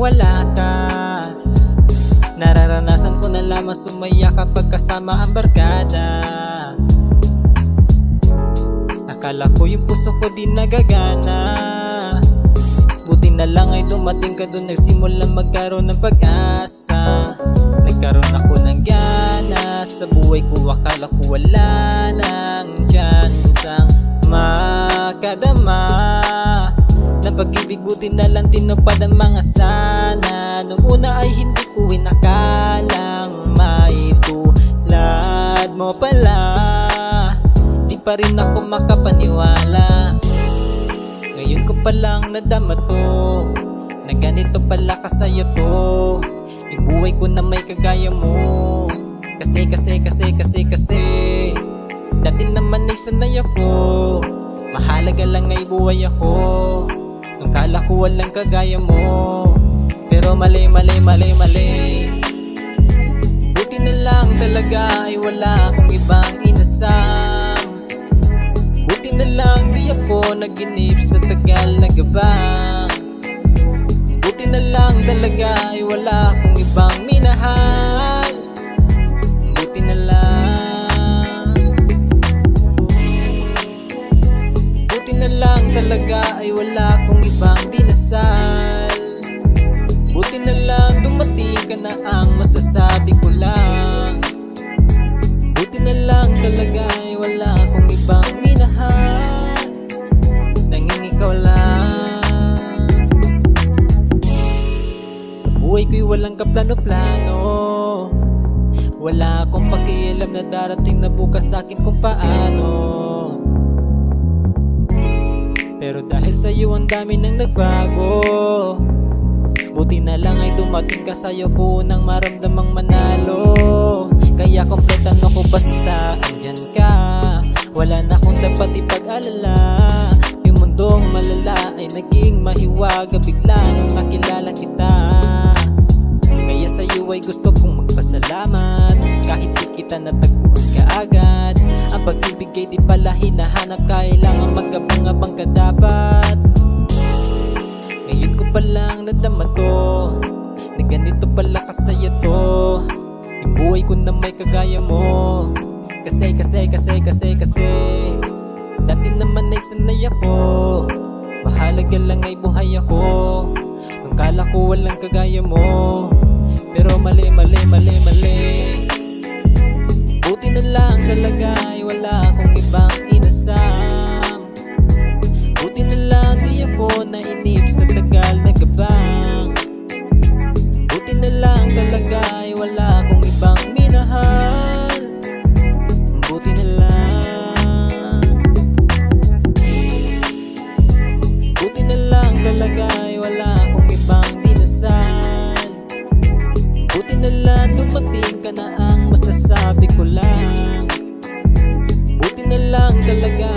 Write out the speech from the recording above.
wala ka. Nararanasan ko na lamang sumaya kapag kasama ang barkada. Akala ko yung puso ko di nagagana, buti na lang ay dumating ka dun, nagsimulang magkaroon ng pag-asa. Nagkaroon ako ng gana sa buhay ko, akala ko wala nang tsansang makadama ng pag-ibig, buti na lang tinupad ang mga sana. Nung una ay hindi ko inakalang maitulad mo pala, di pa rin ako makapaniwala. Ngayon ko palang nadama to, na ganito pala kasaya to, yung buhay ko na may kagaya mo. Kasi dati naman ay sanay ako, mahalaga lang ay buhay ako. Nung kala ko walang kagaya mo, pero mali. Buti na lang talaga ay wala akong ibang inasam. Buti na lang di ako naginip sa tagal na gabang. Buti na lang talaga ay wala akong ibang minahal. Buti na lang. Buti na lang talaga ay wala akong ibang dinasal. Buti na lang dumating ka na, ang masasabi ko lang. Buti na lang talaga ay wala akong ibang minahal, nanging ikaw lang. Sa buhay ko'y walang kaplano-plano, wala akong pakialam na darating na bukas sa'kin kung paano. Pero dahil sa'yo ang dami nang nagbago, buti na lang ay dumating ka, sa'yo ko nang maramdamang manalo. Kaya kompletan ako basta andyan ka, wala na akong dapat ipag-alala. Yung mundong malala ay naging mahiwaga bigla nung nakilala kita. Kaya sa'yo ay gusto kong magpasalamat, kahit di kita natagpuan kaagad. Ang pag-ibig ay di pala hinahanap, kailangan magabang-abang ka dapat. Ngayon ko palang nadama to, na ganito pala kasaya to, yung buhay ko na may kagaya mo. Kasi dati naman ay sanay ako, mahalaga lang ay buhay ako. Nung kala ko walang kagaya mo, pero mali. Buti na lang talaga ay wala akong ibang inasam. Buti na lang di ako nainip sa tagal na gabang. Buti na lang talaga ay wala akong ibang minahal. Buti na lang. Buti na lang talaga ay wala akong ibang dinasal. Buti na lang dumating ka na, ang masasabi ko lang. Buti na lang talaga